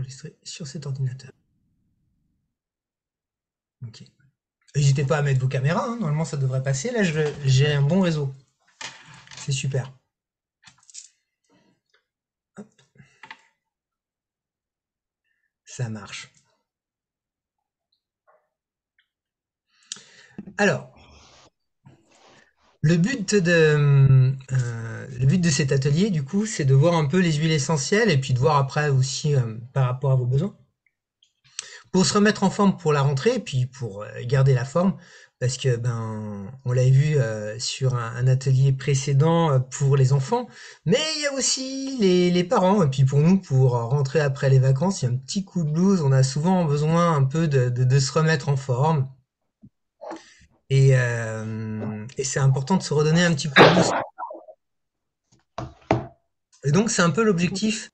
enregistré sur cet ordinateur. Ok. N'hésitez pas à mettre vos caméras, hein, normalement ça devrait passer. Là, j'ai un bon réseau. C'est super. Hop. Ça marche. Alors, le but de cet atelier, du coup, c'est de voir un peu les huiles essentielles et puis de voir après aussi par rapport à vos besoins. Pour se remettre en forme pour la rentrée et puis pour garder la forme, parce que on l'avait vu sur un atelier précédent pour les enfants, mais il y a aussi les parents et puis pour nous pour rentrer après les vacances, il y a un petit coup de blues, on a souvent besoin un peu de se remettre en forme et c'est important de se redonner un petit coup de boost. Et donc c'est un peu l'objectif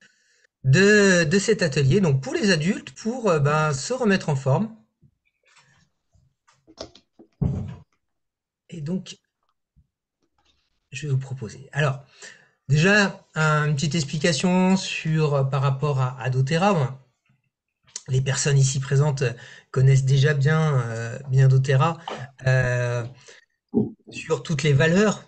de cet atelier, donc pour les adultes, pour se remettre en forme. Et donc, je vais vous proposer. Alors, déjà, une petite explication sur par rapport à doTERRA. Bon, les personnes ici présentes connaissent déjà bien doTERRA sur toutes les valeurs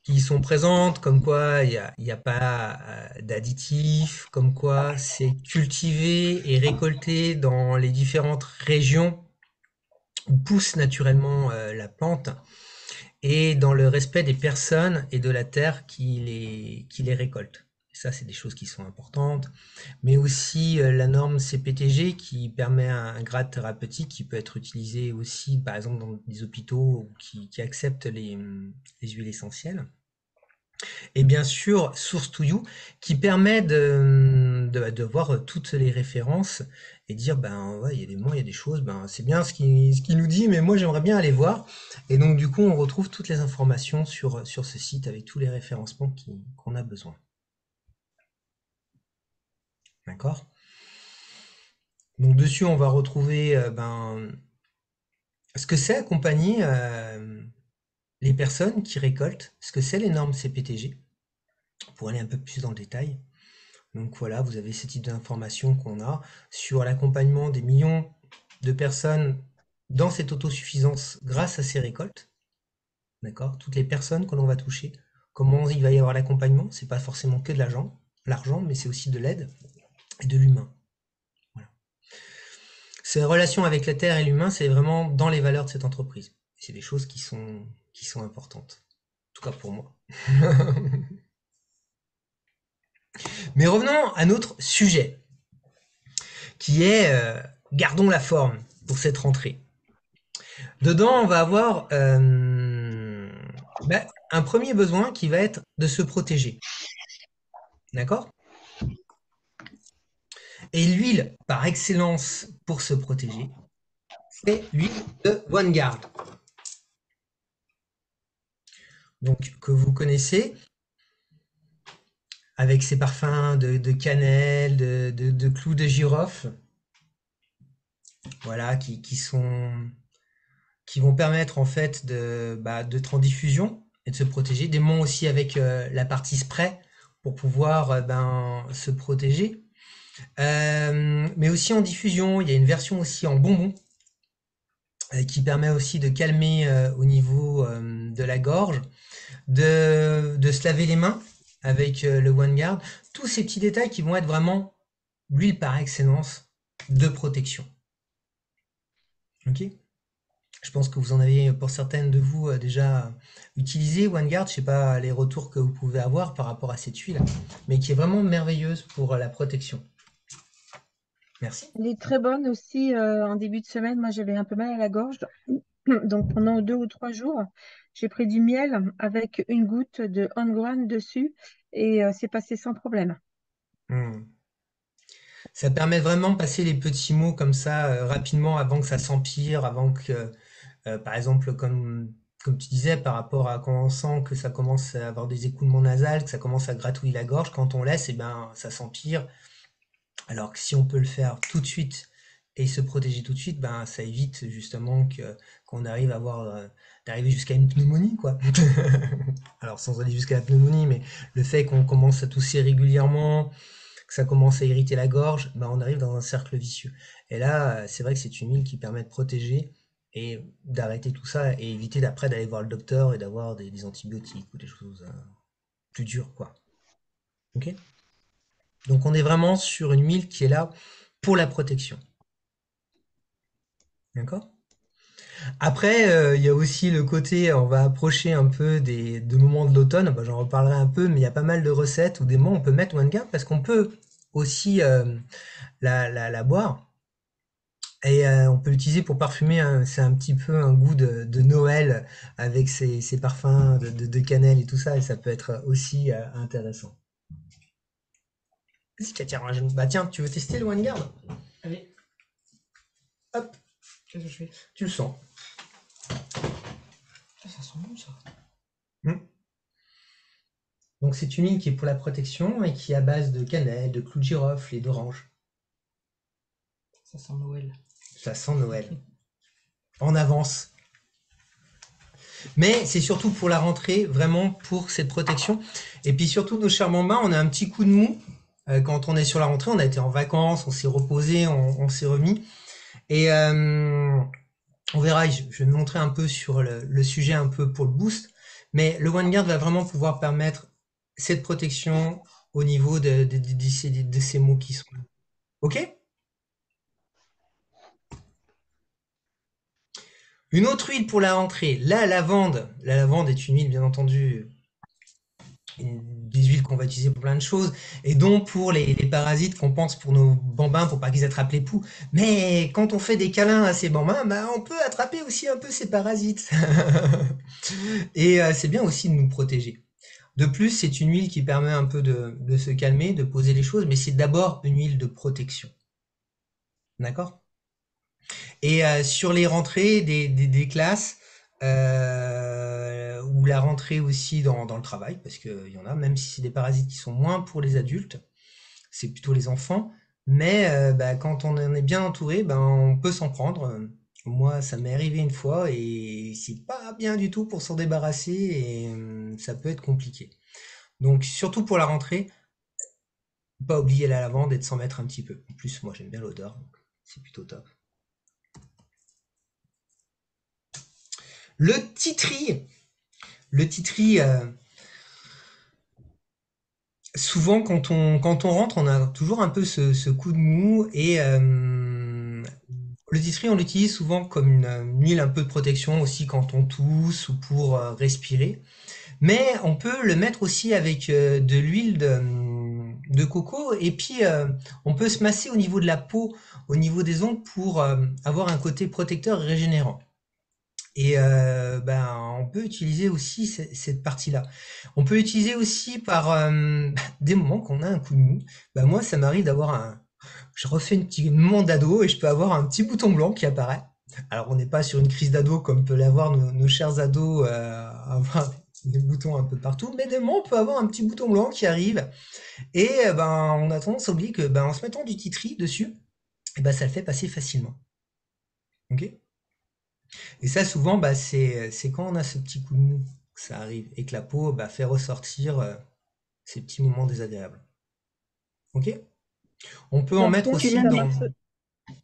qui sont présentes, comme quoi il y a pas d'additifs, comme quoi c'est cultivé et récolté dans les différentes régions où pousse naturellement la plante et dans le respect des personnes et de la terre qui les récoltent. Et ça, c'est des choses qui sont importantes. Mais aussi la norme CPTG qui permet un grade thérapeutique qui peut être utilisé aussi, par exemple, dans des hôpitaux qui acceptent les huiles essentielles. Et bien sûr, Source to You, qui permet de voir toutes les références et dire, ouais, il y a des mots, il y a des choses, c'est bien ce qu'il nous dit, mais moi j'aimerais bien aller voir. Et donc du coup, on retrouve toutes les informations sur ce site avec tous les référencements qu'on a besoin. D'accord? Donc dessus, on va retrouver ce que c'est accompagner les personnes qui récoltent, ce que c'est les normes CPTG, pour aller un peu plus dans le détail. Donc voilà, vous avez ce type d'informations qu'on a sur l'accompagnement des millions de personnes dans cette autosuffisance grâce à ces récoltes. D'accord? Toutes les personnes que l'on va toucher. Comment il va y avoir l'accompagnement? C'est pas forcément que de l'argent, mais c'est aussi de l'aide et de l'humain. Voilà. Ces relations avec la terre et l'humain, c'est vraiment dans les valeurs de cette entreprise. C'est des choses qui sont importantes. En tout cas pour moi. Mais revenons à notre sujet, qui est gardons la forme pour cette rentrée. Dedans, on va avoir un premier besoin qui va être de se protéger. D'accord? Et l'huile par excellence pour se protéger, c'est l'huile de OneGuard. Donc, que vous connaissez, avec ses parfums de cannelle, de clous de girofle, voilà, qui vont permettre en fait d'être en diffusion et de se protéger. Des monts aussi avec la partie spray pour pouvoir se protéger. Mais aussi en diffusion, il y a une version aussi en bonbon qui permet aussi de calmer au niveau de la gorge, de se laver les mains avec le OneGuard. Tous ces petits détails qui vont être vraiment l'huile par excellence de protection. Ok? Je pense que vous en avez, pour certaines de vous, déjà utilisé OneGuard. Je ne sais pas les retours que vous pouvez avoir par rapport à cette huile, mais qui est vraiment merveilleuse pour la protection. Merci. Elle est très bonne aussi en début de semaine. Moi, j'avais un peu mal à la gorge. Donc, pendant 2 ou 3 jours, j'ai pris du miel avec une goutte de Hongroine dessus et c'est passé sans problème. Ça permet vraiment de passer les petits mots comme ça rapidement avant que ça s'empire, avant que, par exemple, comme tu disais, par rapport à quand on sent que ça commence à avoir des écoulements nasales, que ça commence à gratouiller la gorge, quand on laisse, ça s'empire. Alors que si on peut le faire tout de suite et se protéger tout de suite, ça évite justement qu'on arrive à d'arriver jusqu'à une pneumonie, quoi. Alors sans aller jusqu'à la pneumonie, mais le fait qu'on commence à tousser régulièrement, que ça commence à irriter la gorge, bah, on arrive dans un cercle vicieux. Et là, c'est vrai que c'est une huile qui permet de protéger et d'arrêter tout ça et éviter d'après d'aller voir le docteur et d'avoir des antibiotiques ou des choses plus dures, quoi. Ok? Donc on est vraiment sur une huile qui est là pour la protection. D'accord? Après, il y a aussi le côté, on va approcher un peu de moments de l'automne, bah, j'en reparlerai un peu, mais il y a pas mal de recettes ou des moments où on peut mettre OneGuard parce qu'on peut aussi la boire et on peut l'utiliser pour parfumer, hein. C'est un petit peu un goût de Noël avec ses parfums de cannelle et tout ça, et ça peut être aussi intéressant. Vas-y, Katia, bah tiens, tu veux tester le OneGuard? Allez, hop, qu'est-ce que je fais? Tu le sens. Ah, ça sent bon ça. Hmm. Donc c'est une huile qui est pour la protection et qui est à base de cannelle, de clous de girofle et d'orange. Ça sent Noël. Ça sent Noël. En avance. Mais c'est surtout pour la rentrée, vraiment pour cette protection. Et puis surtout, nos chers bambins, on a un petit coup de mou. Quand on est sur la rentrée, on a été en vacances, on s'est reposé, on s'est remis. Et on verra, je vais me montrer un peu sur le sujet un peu pour le boost. Mais le OneGuard va vraiment pouvoir permettre cette protection au niveau de ces mots qui sont là. Ok? Une autre huile pour la rentrée, la lavande. La lavande est une huile, bien entendu, des huiles qu'on va utiliser pour plein de choses, et donc pour les parasites qu'on pense pour nos bambins, pour pas qu'ils attrapent les poux. Mais quand on fait des câlins à ces bambins, bah, on peut attraper aussi un peu ces parasites. Et c'est bien aussi de nous protéger. De plus, c'est une huile qui permet un peu de se calmer, de poser les choses, mais c'est d'abord une huile de protection. D'accord? Et sur les rentrées des classes, ou la rentrée aussi dans le travail, parce qu'il y en a, même si c'est des parasites qui sont moins pour les adultes, c'est plutôt les enfants, mais bah, quand on en est bien entouré, ben, on peut s'en prendre. Moi, ça m'est arrivé une fois et c'est pas bien du tout pour s'en débarrasser et ça peut être compliqué. Donc, surtout pour la rentrée, pas oublier la lavande et de s'en mettre un petit peu. En plus, moi, j'aime bien l'odeur, donc c'est plutôt top. Le titri. Le titri, souvent quand on rentre, on a toujours un peu ce coup de mou et le titri, on l'utilise souvent comme une huile un peu de protection aussi quand on tousse ou pour respirer. Mais on peut le mettre aussi avec de l'huile de coco et puis on peut se masser au niveau de la peau, au niveau des ongles pour avoir un côté protecteur et régénérant. Et ben, on peut utiliser aussi cette partie-là. On peut utiliser aussi par des moments qu'on a un coup de mou. Ben, moi, ça m'arrive d'avoir je refais un petit moment d'ado et je peux avoir un petit bouton blanc qui apparaît. Alors, on n'est pas sur une crise d'ado comme peut l'avoir nos chers ados, avoir des boutons un peu partout, mais des moments, on peut avoir un petit bouton blanc qui arrive. Et ben, on a tendance à oublier que ben, en se mettant du titri dessus, et ben, ça le fait passer facilement. Ok? Et ça, souvent, bah, c'est quand on a ce petit coup de mou que ça arrive et que la peau bah, fait ressortir ces petits moments désagréables. Ok? On peut en Par mettre contre, Tu le aussi ça mets. dans... marche,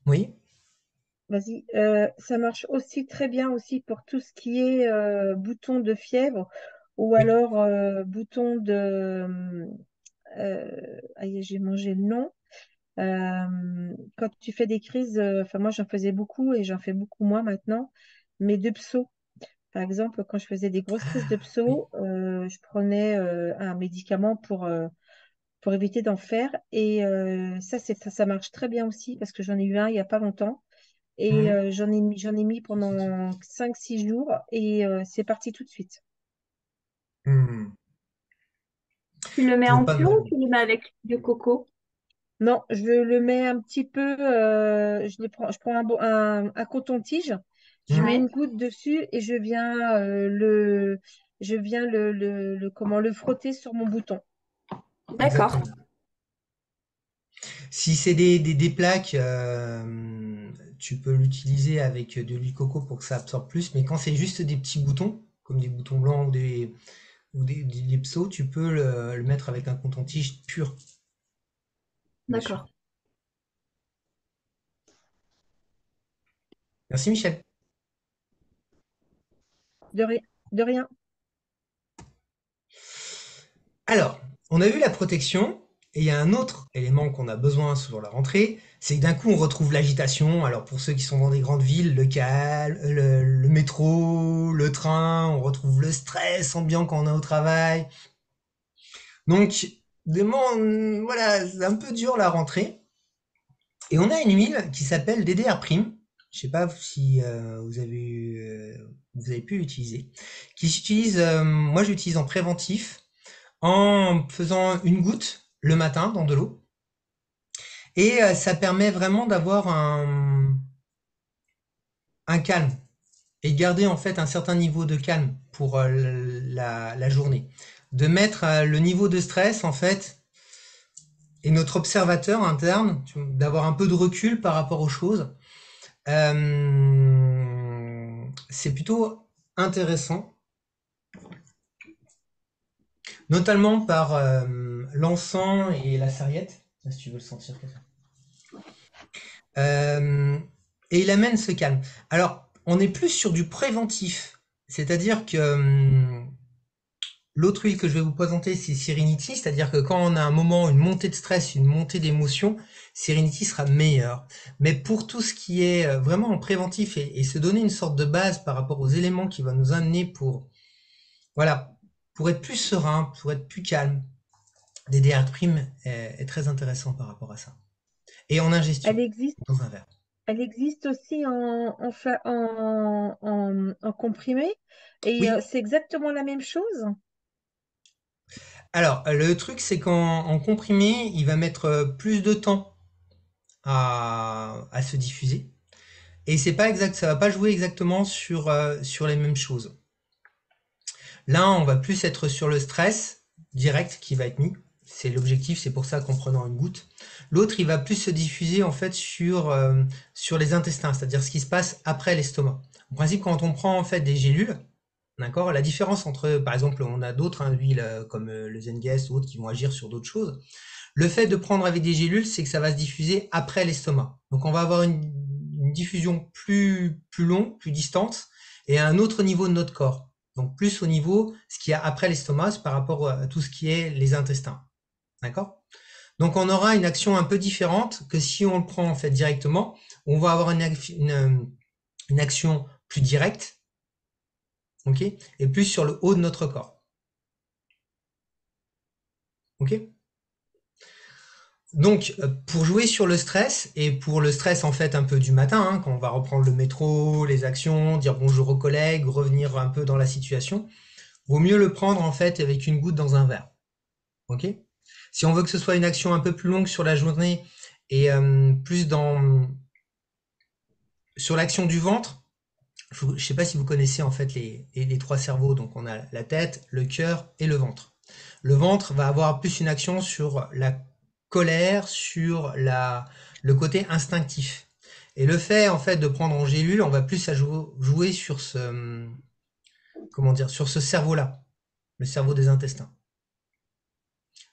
Oui? vas-y, ça marche aussi très bien aussi pour tout ce qui est bouton de fièvre ou Oui. alors bouton de... aïe, j'ai mangé le nom. Quand tu fais des crises, enfin moi j'en faisais beaucoup et j'en fais beaucoup moins maintenant, mais de pso. Par exemple, quand je faisais des grosses crises de Oui. pso, je prenais un médicament pour éviter d'en faire. Et ça marche très bien aussi parce que j'en ai eu un il n'y a pas longtemps. Et Mhm. j'en ai mis pendant 5 6 jours et c'est parti tout de suite. Mhm. Tu le mets Je vois en pas bio mal. ou tu le mets avec du coco? Non, je le mets un petit peu, je prends un coton-tige, je mets Mhm. Ouais. une goutte dessus et je viens le frotter sur mon bouton. D'accord. Exactement. Si c'est des plaques, tu peux l'utiliser avec de l'huile coco pour que ça absorbe plus, mais quand c'est juste des petits boutons, comme des boutons blancs ou des psos, tu peux le mettre avec un coton-tige pur. bien sûr. D'accord. Merci Michel. De rien. De rien. Alors, on a vu la protection, et il y a un autre élément qu'on a besoin sur la rentrée, c'est que d'un coup on retrouve l'agitation. Alors pour ceux qui sont dans des grandes villes, le calme, le métro, le train, on retrouve le stress ambiant quand on est au travail. Donc, voilà, c'est un peu dur la rentrée. Et on a une huile qui s'appelle DDR Prime. Je sais pas si vous avez pu l'utiliser. Qui s'utilise, moi j'utilise en préventif en faisant une goutte le matin dans de l'eau. Et ça permet vraiment d'avoir un calme et garder en fait un certain niveau de calme pour la journée. De mettre le niveau de stress en fait et notre observateur interne, d'avoir un peu de recul par rapport aux choses. C'est plutôt intéressant, notamment par l'encens et la sarriette, si tu veux le sentir. Et il amène ce calme. Alors, on est plus sur du préventif, c'est-à-dire que l'autre huile que je vais vous présenter, c'est Serenity, c'est-à-dire que quand on a un moment, une montée de stress, une montée d'émotion, Serenity sera meilleur. Mais pour tout ce qui est vraiment en préventif et se donner une sorte de base par rapport aux éléments qui va nous amener pour, voilà, pour être plus serein, pour être plus calme, DDR Prime est très intéressant par rapport à ça. Et en ingestion, Elle existe, dans un verre. elle existe aussi en comprimé. Et Oui. c'est exactement la même chose. Alors, le truc, c'est qu'en comprimé, il va mettre plus de temps à se diffuser. Et c'est pas exact, ça va pas jouer exactement sur les mêmes choses. Là, on va plus être sur le stress direct qui va être mis. C'est l'objectif, c'est pour ça qu'en prenant une goutte. L'autre, il va plus se diffuser en fait sur les intestins, c'est-à-dire ce qui se passe après l'estomac. En principe, quand on prend en fait des gélules, d'accord, la différence entre, par exemple, on a d'autres huiles comme le Zenguest ou autres qui vont agir sur d'autres choses. Le fait de prendre avec des gélules, c'est que ça va se diffuser après l'estomac. Donc on va avoir une diffusion plus longue, plus distante, et à un autre niveau de notre corps. Donc plus au niveau, ce qu'il y a après l'estomac, c'est par rapport à tout ce qui est les intestins. D'accord? Donc on aura une action un peu différente que si on le prend en fait directement. On va avoir une action plus directe, ok, et plus sur le haut de notre corps. Ok? Donc, pour jouer sur le stress, et pour le stress en fait un peu du matin, hein, quand on va reprendre le métro, les actions, dire bonjour aux collègues, revenir un peu dans la situation, vaut mieux le prendre en fait avec une goutte dans un verre. Ok? Si on veut que ce soit une action un peu plus longue sur la journée et plus sur l'action du ventre, je ne sais pas si vous connaissez en fait les trois cerveaux. Donc on a la tête, le cœur et le ventre. Le ventre va avoir plus une action sur la colère, sur le côté instinctif. Et le fait en fait de prendre en gélule, on va plus jouer sur ce comment dire sur ce cerveau-là, le cerveau des intestins.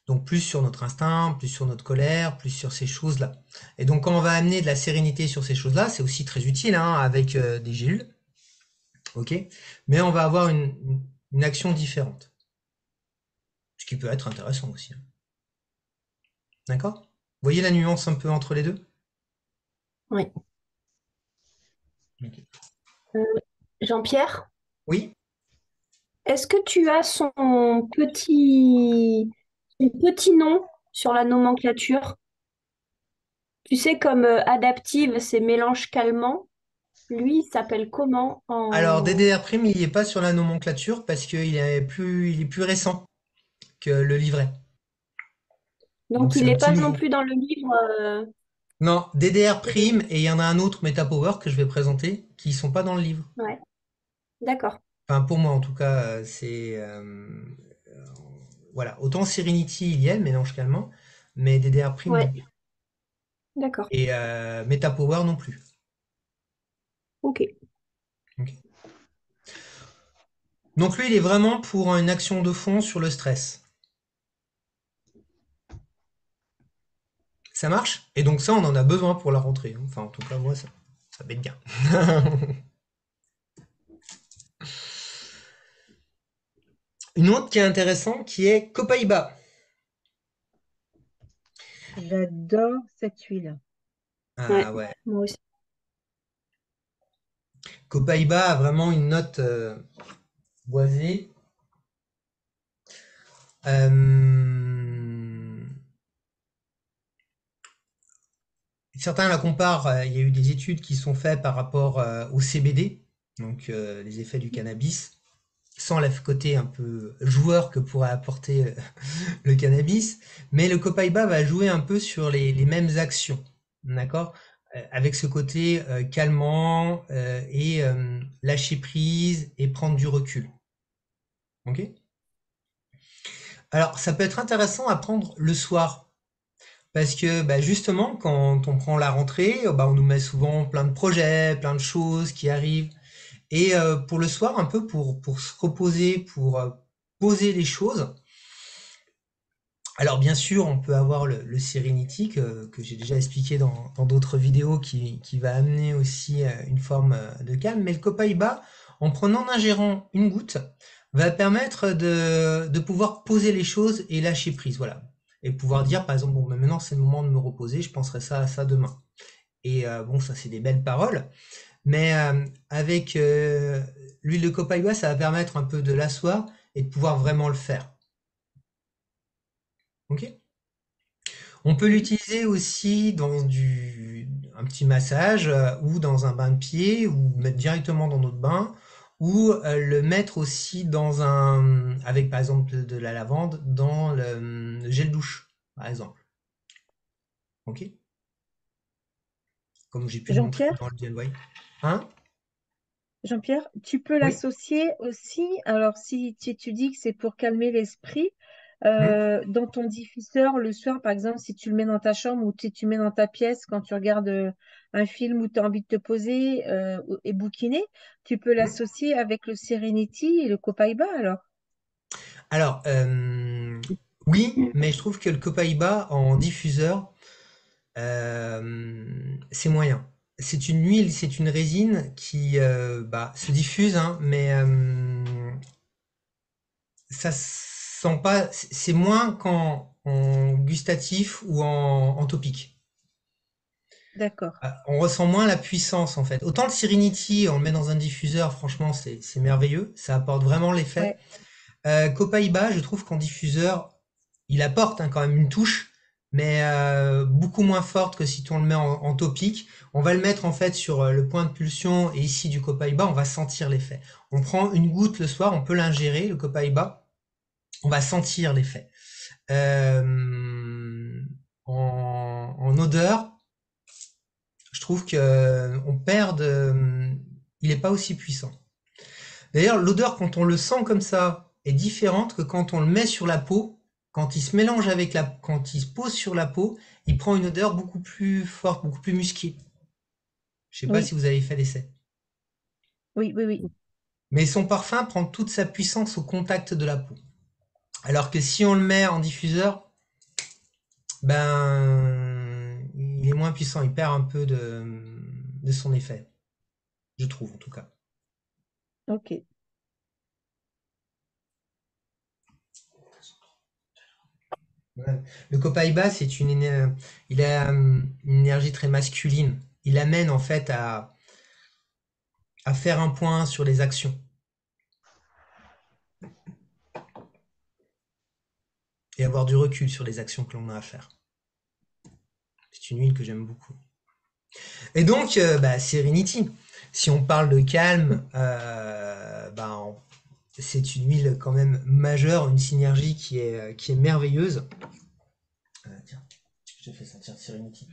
Donc plus sur notre instinct, plus sur notre colère, plus sur ces choses-là. Et donc quand on va amener de la sérénité sur ces choses-là, c'est aussi très utile hein, avec des gélules. Ok, mais on va avoir une action différente, ce qui peut être intéressant aussi. Hein. D'accord? Vous voyez la nuance un peu entre les deux? Oui. Ok. Euh, Jean-Pierre, Oui. est-ce que tu as son petit nom sur la nomenclature? Tu sais, comme adaptive, c'est mélange calmant. Lui, il s'appelle comment Alors en... DDR Prime, il n'est pas sur la nomenclature parce il est plus récent que le livret. Donc, Donc c'est il un n'est petit pas non nouveau. plus dans le livre. Non, DDR C'est- Prime et il y en a un autre MetaPower que je vais présenter qui sont pas dans le livre. Ouais, d'accord. Enfin pour moi en tout cas, voilà. Autant Serenity il y a le mélange calmant, mais DDR Prime Ouais, non. d'accord. Et MetaPower non plus. Ok. Ok. Donc lui, il est vraiment pour une action de fond sur le stress. Ça marche? Et donc ça, on en a besoin pour la rentrée, hein. Enfin, en tout cas, moi, ça m'aide bien. Une autre qui est intéressante, qui est Copaiba. J'adore cette huile. Ah Ouais, ouais. moi aussi. Copaiba a vraiment une note boisée. Euh, Certains la comparent, il y a eu des études qui sont faites par rapport au CBD, donc les effets du cannabis, sans le côté un peu joueur que pourrait apporter le cannabis, mais le Copaiba va jouer un peu sur les mêmes actions, d'accord? Avec ce côté calmant et lâcher prise et prendre du recul. Ok? Alors, ça peut être intéressant à prendre le soir. Parce que bah, justement, quand on prend la rentrée, bah, on nous met souvent plein de projets, plein de choses qui arrivent. Et pour le soir, un peu pour se reposer, pour poser les choses. Alors bien sûr, on peut avoir le Serenity que j'ai déjà expliqué dans d'autres vidéos qui va amener aussi une forme de calme. Mais le Copaiba, en prenant en ingérant une goutte, va permettre de pouvoir poser les choses et lâcher prise. Voilà. Et pouvoir dire, par exemple, bon, mais maintenant c'est le moment de me reposer, je penserai ça à ça demain. Et bon, ça c'est des belles paroles. Mais avec l'huile de Copaiba, ça va permettre un peu de l'asseoir et de pouvoir vraiment le faire. Ok? On peut Oui. l'utiliser aussi dans un petit massage ou dans un bain de pied ou mettre directement dans notre bain ou le mettre aussi avec par exemple de la lavande dans le gel douche, par exemple. Ok? Comme j'ai pu le montrer Jean-Pierre, dans le DIY. Hein? Jean-Pierre, tu peux Oui? l'associer aussi. Alors, si tu dis que c'est pour calmer l'esprit, Hmm. dans ton diffuseur le soir, par exemple, si tu le mets dans ta chambre ou tu mets dans ta pièce quand tu regardes un film où tu as envie de te poser et bouquiner, tu peux Hmm. l'associer avec le Serenity et le Copaiba alors. Alors, oui, mais je trouve que le Copaiba en diffuseur, c'est moyen. C'est une huile, c'est une résine qui bah, se diffuse, hein, mais ça sent pas. C'est moins en gustatif ou en topique. D'accord. On ressent moins la puissance en fait. Autant le Serenity, on le met dans un diffuseur, franchement, c'est merveilleux. Ça apporte vraiment l'effet. Ouais, Copaiba, je trouve qu'en diffuseur, il apporte hein, quand même une touche, mais beaucoup moins forte que si on le met en topique. On va le mettre en fait sur le point de pulsion et ici du Copaiba, on va sentir l'effet. On prend une goutte le soir, on peut l'ingérer, le Copaiba, on va sentir l'effet. Euh, en odeur, je trouve que on perd il n'est pas aussi puissant. D'ailleurs, l'odeur, quand on le sent comme ça, est différente que quand on le met sur la peau. Quand il se mélange quand il se pose sur la peau, il prend une odeur beaucoup plus forte, beaucoup plus musquée. Je sais pas si oui, vous avez fait l'essai. oui, oui, oui. Mais son parfum prend toute sa puissance au contact de la peau. Alors que si on le met en diffuseur, ben, il est moins puissant, il perd un peu de son effet. Je trouve, en tout cas. Ok. Ouais. Le Copaiba, il a une énergie très masculine. Il amène en fait à faire un point sur les actions et avoir du recul sur les actions que l'on a à faire. C'est une huile que j'aime beaucoup. Et donc, bah, Serenity. Si on parle de calme, bah, c'est une huile quand même majeure, une synergie qui est merveilleuse. Tiens, je te fais sentir Serenity.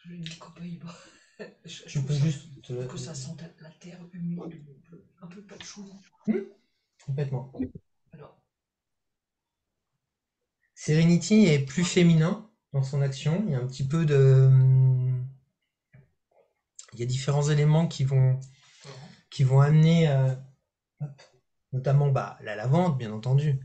Je dis Copaiba. Je Tu trouve peux ça, juste que ça sente la terre humide, un peu pas chaud. Complètement. Alors, Serenity est plus féminin dans son action. Il y a un petit peu il y a différents éléments qui vont amener, notamment bah, la lavande, bien entendu.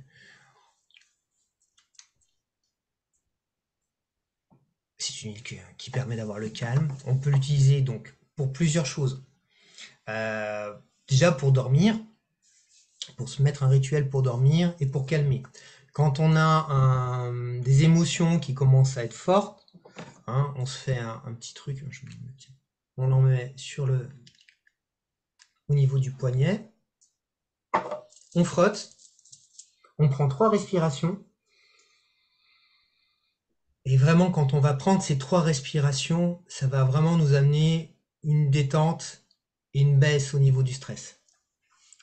C'est c'est une huile qui permet d'avoir le calme. On peut l'utiliser donc pour plusieurs choses. Déjà pour dormir, pour se mettre un rituel pour dormir et pour calmer. Quand on a des émotions qui commencent à être fortes, hein, on se fait un petit truc, on l'en met au niveau du poignet, on frotte, on prend 3 respirations, et vraiment quand on va prendre ces 3 respirations, ça va vraiment nous amener une détente et une baisse au niveau du stress.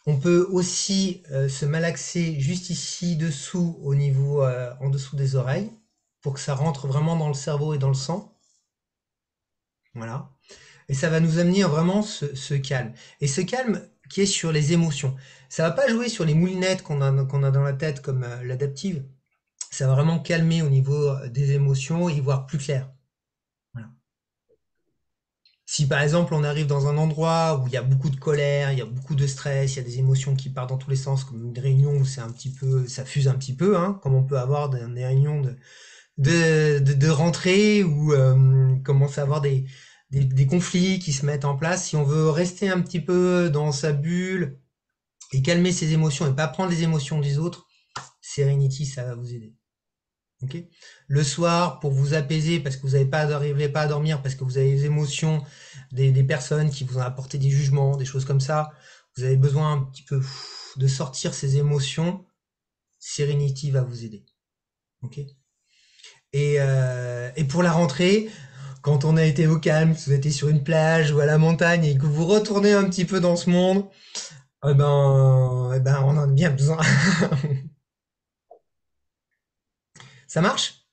On peut aussi se malaxer juste ici dessous, au niveau en dessous des oreilles, pour que ça rentre vraiment dans le cerveau et dans le sang. Voilà. Et ça va nous amener vraiment ce calme. Et ce calme qui est sur les émotions. Ça va pas jouer sur les moulinettes qu'on a dans la tête comme l'adaptive. Ça va vraiment calmer au niveau des émotions et y voir plus clair. Voilà. Si par exemple on arrive dans un endroit où il y a beaucoup de colère, il y a beaucoup de stress, il y a des émotions qui partent dans tous les sens, comme une réunion où c'est un petit peu, ça fuse un petit peu, hein, comme on peut avoir des réunions de rentrée où commence à avoir des conflits qui se mettent en place. Si on veut rester un petit peu dans sa bulle et calmer ses émotions et pas prendre les émotions des autres, Serenity, ça va vous aider. Ok. Le soir, pour vous apaiser, parce que vous n'arrivez pas à dormir, parce que vous avez des émotions, des personnes qui vous ont apporté des jugements, des choses comme ça, vous avez besoin un petit peu de sortir ces émotions, Serenity va vous aider. Ok. Et pour la rentrée, quand on a été au calme, que vous êtes sur une plage ou à la montagne et que vous retournez un petit peu dans ce monde, eh ben, on en a bien besoin. Ça marche?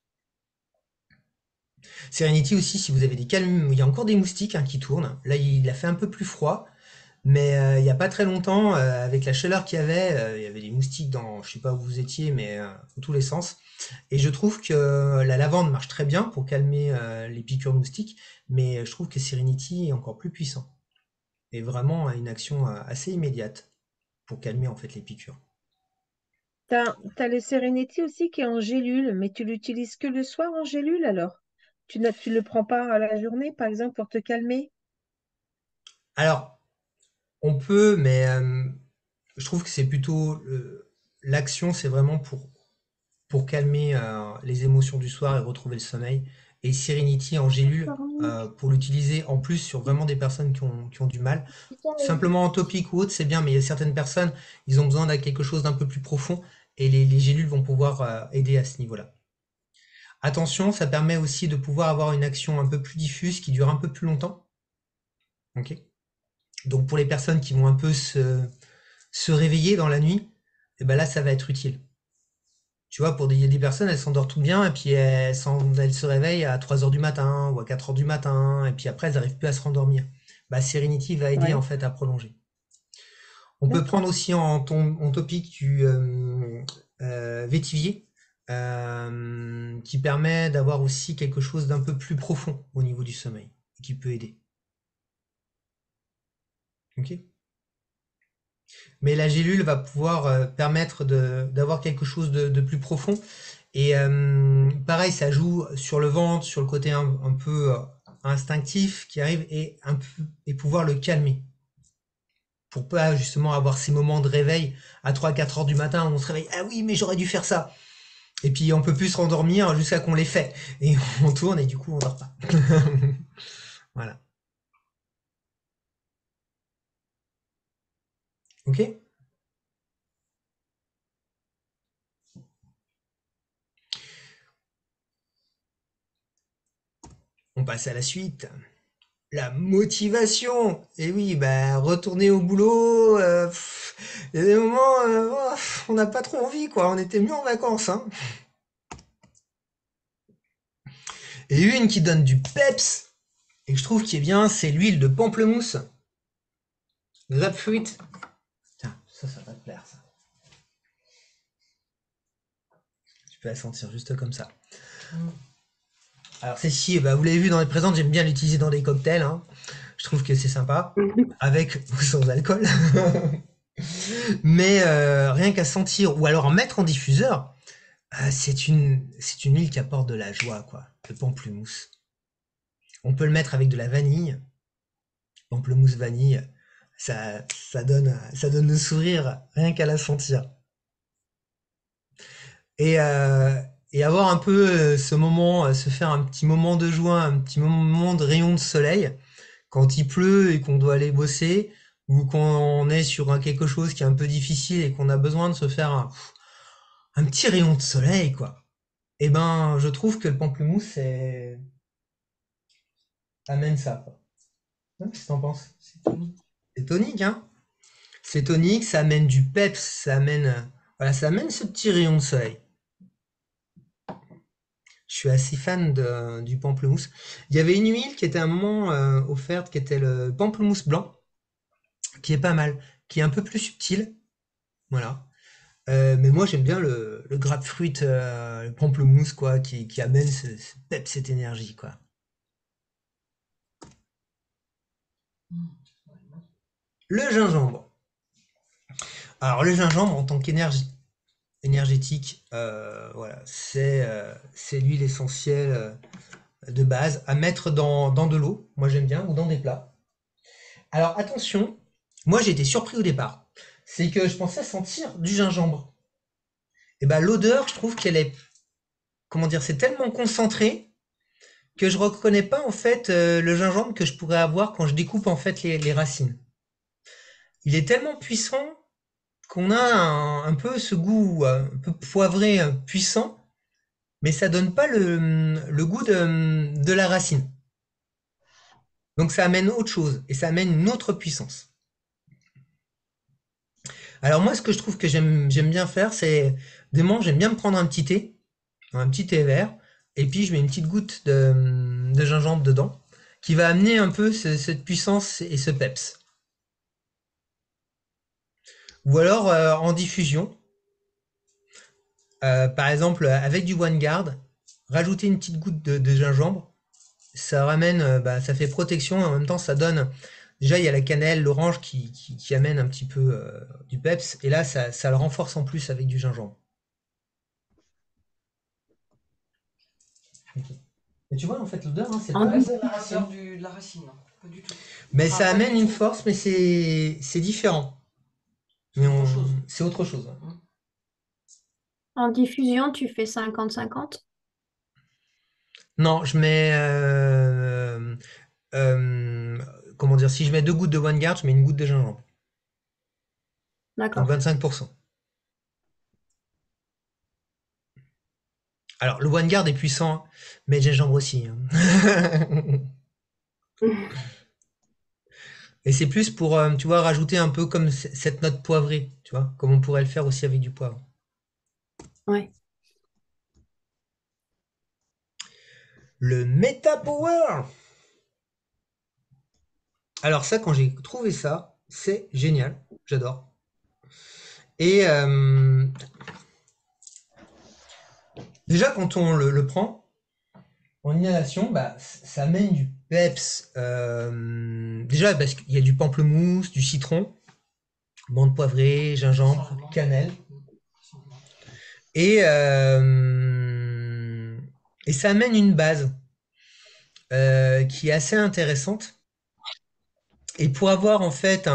Serenity aussi, si vous avez des calmes, il y a encore des moustiques, hein, qui tournent. Là, il a fait un peu plus froid, mais il n'y a pas très longtemps, avec la chaleur qu'il y avait des moustiques dans, je sais pas où vous étiez, mais dans tous les sens. Et je trouve que la lavande marche très bien pour calmer les piqûres de moustiques, mais je trouve que Serenity est encore plus puissant et vraiment a une action assez immédiate pour calmer en fait les piqûres. T'as le Serenity aussi qui est en gélule, mais tu l'utilises que le soir en gélule alors? Tu le prends pas à la journée, par exemple, pour te calmer? Alors, on peut, mais je trouve que c'est plutôt l'action, c'est vraiment pour calmer les émotions du soir et retrouver le sommeil. Et Serenity en gélule, pour l'utiliser en plus sur vraiment des personnes qui ont du mal. Simplement en topique ou autre, c'est bien, mais il y a certaines personnes, ils ont besoin de quelque chose d'un peu plus profond et les gélules vont pouvoir aider à ce niveau-là. Attention, ça permet aussi de pouvoir avoir une action un peu plus diffuse qui dure un peu plus longtemps. Ok. Donc pour les personnes qui vont un peu se réveiller dans la nuit, et ben là ça va être utile. Tu vois, il y a des personnes, elles s'endorment tout bien, et puis elles se réveillent à 3 heures du matin, ou à 4 heures du matin, et puis après elles n'arrivent plus à se rendormir. Bah, Serenity va aider en Ouais, fait à prolonger. On peut prendre d'accord. aussi en topique du vétivier, qui permet d'avoir aussi quelque chose d'un peu plus profond au niveau du sommeil, et qui peut aider. Ok. Mais la gélule va pouvoir permettre d'avoir quelque chose de plus profond. Et pareil, ça joue sur le ventre, sur le côté un peu instinctif qui arrive et pouvoir le calmer. Pour pas justement avoir ces moments de réveil à 3-4 heures du matin où on se réveille. Ah oui, mais j'aurais dû faire ça. Et puis on peut plus se rendormir jusqu'à qu'on l'ait fait. Et on tourne et du coup on dort pas. Voilà. Ok. On passe à la suite. La motivation. Et oui, bah retourner au boulot. Il y a des moments, on n'a pas trop envie, quoi. On était mieux en vacances, hein. Et une qui donne du peps et que je trouve qui est bien, c'est l'huile de pamplemousse, grapefruit. Tiens, ça va te plaire, ça. Tu peux la sentir juste comme ça. Alors celle-ci, bah, vous l'avez vu dans les présentes, j'aime bien l'utiliser dans des cocktails, hein. Je trouve que c'est sympa, avec ou sans alcool. Mais rien qu'à sentir, ou alors en mettre en diffuseur, c'est une huile qui apporte de la joie, quoi. Le pamplemousse. On peut le mettre avec de la vanille, pamplemousse vanille. Ça donne le sourire rien qu'à la sentir. Et, euh, et avoir un peu ce moment, se faire un petit moment de joie, un petit moment de rayon de soleil, quand il pleut et qu'on doit aller bosser, ou qu'on est sur quelque chose qui est un peu difficile et qu'on a besoin de se faire un petit rayon de soleil, quoi. Et ben, je trouve que le pamplemousse, amène ça, quoi. Qu'est-ce que t'en penses? C'est tonique. C'est tonique, hein? C'est tonique, ça amène du peps, voilà, ça amène ce petit rayon de soleil. Je suis assez fan du pamplemousse. Il y avait une huile qui était à un moment offerte, qui était le pamplemousse blanc, qui est pas mal, qui est un peu plus subtil. Voilà. Mais moi, j'aime bien le grapefruit, le pamplemousse, quoi, qui amène ce peps, cette énergie, quoi. Le gingembre. Alors, le gingembre, en tant qu'énergie énergétique, voilà, c'est l'huile essentielle de base à mettre dans de l'eau. Moi, j'aime bien, ou dans des plats. Alors, attention, moi, j'ai été surpris au départ. C'est que je pensais sentir du gingembre. Et ben, l'odeur, je trouve qu'elle est, comment dire, c'est tellement concentré que je reconnais pas en fait le gingembre que je pourrais avoir quand je découpe en fait les racines. Il est tellement puissant qu'on a un peu ce goût un peu poivré puissant, mais ça donne pas le goût de la racine. Donc ça amène autre chose et ça amène une autre puissance. Alors moi, ce que je trouve que j'aime bien faire, c'est des moments, j'aime bien me prendre un petit thé vert, et puis je mets une petite goutte de gingembre dedans, qui va amener un peu cette puissance et ce peps. Ou alors en diffusion, par exemple avec du OneGuard, rajouter une petite goutte de gingembre, ça ramène, ça fait protection et en même temps ça donne. Déjà il y a la cannelle, l'orange qui amène un petit peu du peps, et là ça le renforce en plus avec du gingembre. Ok. Et tu vois en fait l'odeur, hein, c'est En pas Là, de c'est la pas racine. l'odeur de la racine, hein. Pas du tout. Mais Enfin, ça pas amène du une tout. force, mais c'est différent. C'est autre chose. C'est autre chose. en diffusion, tu fais 50-50. Non, je mets euh, comment dire, si je mets 2 gouttes de OneGuard, je mets une goutte de gingembre. Donc D'accord. 25%. Alors le OneGuard est puissant, mais le gingembre aussi, hein. Et c'est plus pour, tu vois, rajouter un peu comme cette note poivrée, tu vois, comme on pourrait le faire aussi avec du poivre. Ouais. Le Meta Power. Alors ça, quand j'ai trouvé ça, c'est génial, j'adore. Et déjà, quand on le prend en inhalation, ça amène du peps. Déjà, parce qu'il y a du pamplemousse, du citron, menthe poivrée, gingembre, cannelle. Et, euh, et ça amène une base qui est assez intéressante. Et pour avoir en fait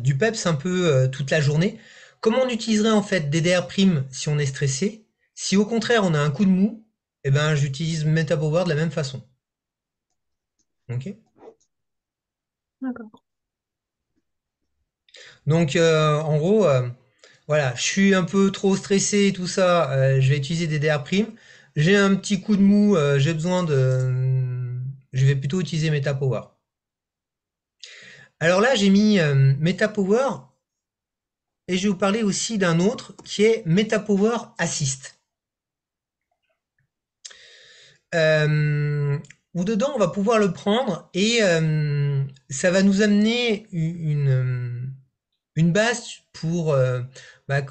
du peps un peu toute la journée, comment on utiliserait en fait DDR prime si on est stressé? Si au contraire on a un coup de mou, eh ben j'utilise MetaPower de la même façon. Ok. D'accord. Donc en gros, voilà, je suis un peu trop stressé et tout ça, je vais utiliser DDR prime. J'ai un petit coup de mou, j'ai besoin je vais plutôt utiliser MetaPower. Alors là, j'ai mis MetaPower et je vais vous parler aussi d'un autre qui est MetaPower Assist. Où dedans, on va pouvoir le prendre et ça va nous amener une base pour bah,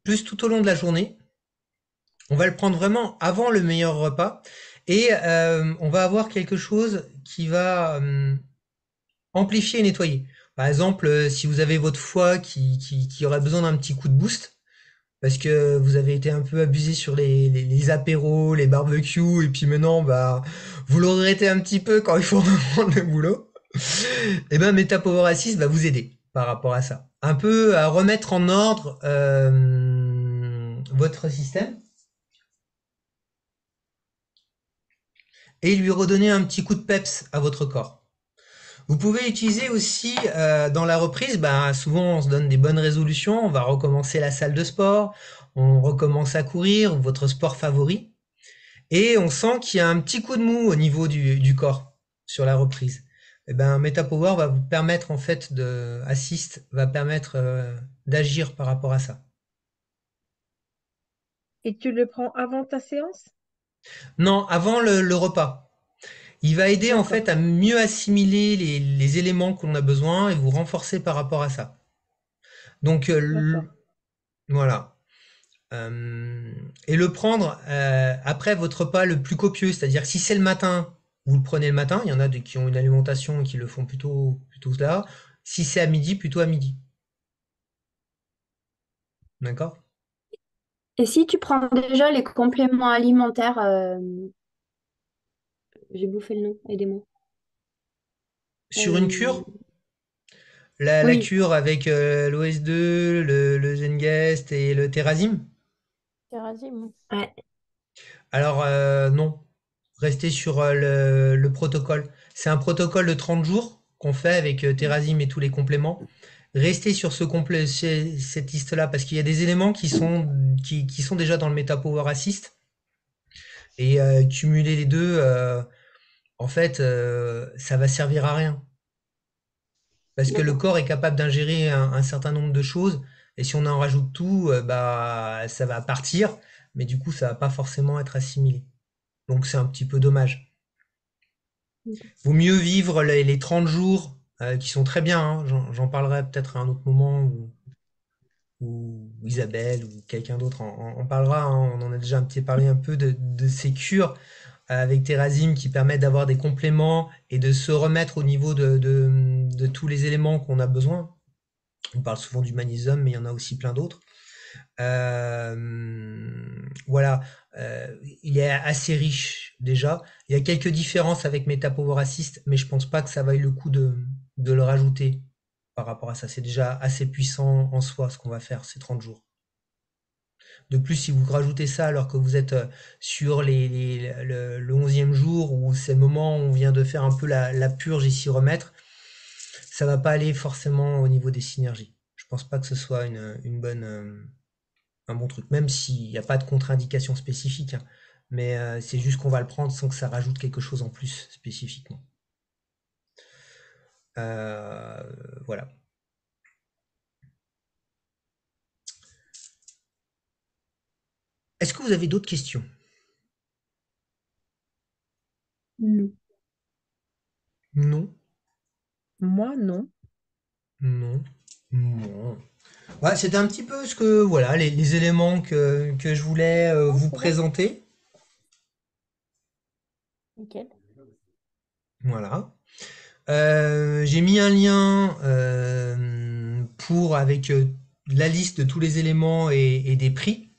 plus tout au long de la journée. On va le prendre vraiment avant le meilleur repas et on va avoir quelque chose qui va amplifier et nettoyer. Par exemple, si vous avez votre foie qui aurait besoin d'un petit coup de boost, parce que vous avez été un peu abusé sur les apéros, les barbecues, et puis maintenant, bah, vous le regrettez un petit peu quand il faut reprendre le boulot. Et ben, MetaPower Assist va vous aider par rapport à ça. Un peu à remettre en ordre votre système et lui redonner un petit coup de peps à votre corps. Vous pouvez utiliser aussi dans la reprise, bah, souvent on se donne des bonnes résolutions, on va recommencer la salle de sport, on recommence à courir, votre sport favori, et on sent qu'il y a un petit coup de mou au niveau du corps sur la reprise. Et ben MetaPower va vous permettre en fait va permettre d'agir par rapport à ça. Et tu le prends avant ta séance? Non, avant le repas. Il va aider en D'accord, fait à mieux assimiler les éléments qu'on a besoin et vous renforcer par rapport à ça. Donc d'accord. voilà. Euh, et le prendre après votre repas le plus copieux, c'est-à-dire que si c'est le matin, vous le prenez le matin. Il y en a qui ont une alimentation et qui le font plutôt là. Si c'est à midi, plutôt à midi. D'accord? Et si tu prends déjà les compléments alimentaires, j'ai bouffé le nom, aidez-moi. Sur une Euh, cure, la oui, cure avec l'OS2, le Zengest et le Terrazim. Kérosine. ouais. Alors non, restez sur le protocole. C'est un protocole de 30 jours qu'on fait avec Terrazim et tous les compléments. Restez sur cette liste-là parce qu'il y a des éléments qui sont déjà dans le Meta Power Assist et cumuler les deux, en fait, ça va servir à rien parce que le D'accord. corps est capable d'ingérer un certain nombre de choses et si on en rajoute tout, bah ça va partir, mais du coup ça va pas forcément être assimilé. Donc c'est un petit peu dommage. Vaut mieux vivre les 30 jours qui sont très bien, hein. J'en parlerai peut-être à un autre moment où Isabelle ou quelqu'un d'autre en parlera, hein. On en a déjà un petit parlé un peu de ces cures avec Terazim qui permettent d'avoir des compléments et de se remettre au niveau de tous les éléments qu'on a besoin. On parle souvent du magnésium, mais il y en a aussi plein d'autres. Voilà, il est assez riche déjà. Il y a quelques différences avec MetaPower Assist, mais je pense pas que ça vaille le coup de le rajouter par rapport à ça. C'est déjà assez puissant en soi ce qu'on va faire ces 30 jours. De plus, si vous rajoutez ça alors que vous êtes sur le 11e jour où c'est le moment où on vient de faire un peu la purge et s'y remettre, ça va pas aller forcément au niveau des synergies. Je pense pas que ce soit un bon truc, même s'il n'y a pas de contre-indication spécifique, hein. Mais c'est juste qu'on va le prendre sans que ça rajoute quelque chose en plus spécifiquement. Euh, voilà. Est-ce que vous avez d'autres questions? Non. Non? Moi, non. Non? Non. Ouais, c'était un petit peu ce que, voilà, les éléments que je voulais Ah, vous c'est bon. présenter. Nickel. Voilà. J'ai mis un lien avec la liste de tous les éléments et des prix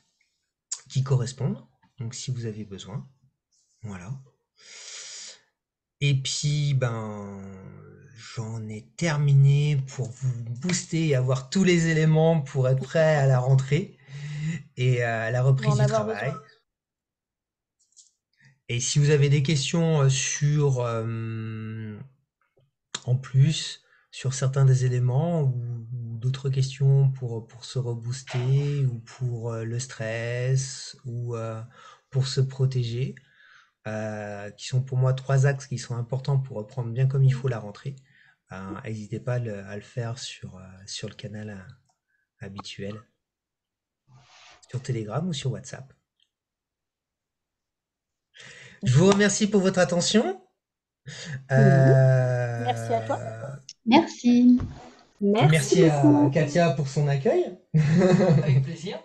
qui correspondent. Donc si vous avez besoin. Voilà. Et puis ben j'en ai terminé pour vous booster et avoir tous les éléments pour être prêt à la rentrée et à la On va reprise en du avoir travail. besoin. Et si vous avez des questions en plus sur certains des éléments ou d'autres questions pour se rebooster ou pour le stress ou pour se protéger, qui sont pour moi trois axes qui sont importants pour reprendre bien comme il faut la rentrée. N'hésitez pas à le faire sur le canal habituel, sur Telegram ou sur WhatsApp. Je vous remercie pour votre attention. Merci à toi. Merci. Et Merci merci à beaucoup. Katia pour son accueil. Avec plaisir.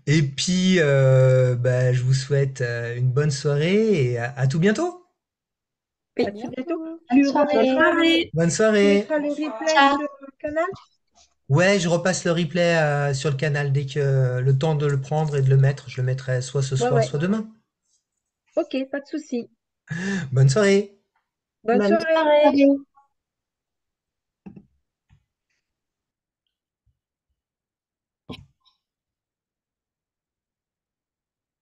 Et puis, bah, je vous souhaite une bonne soirée et à tout bientôt. Oui. À À tout bientôt. bientôt. Bonne Tu soirée. remettras Bonne soirée. Bonne tu soirée. mettras le replay Ciao. sur le canal? Ouais, je repasse le replay sur le canal dès que le temps de le prendre et de le mettre. Je le mettrai soit ce Ouais, soir, ouais. soit demain. Ok, pas de souci. Bonne soirée! Bonne Bonne soirée. soirée.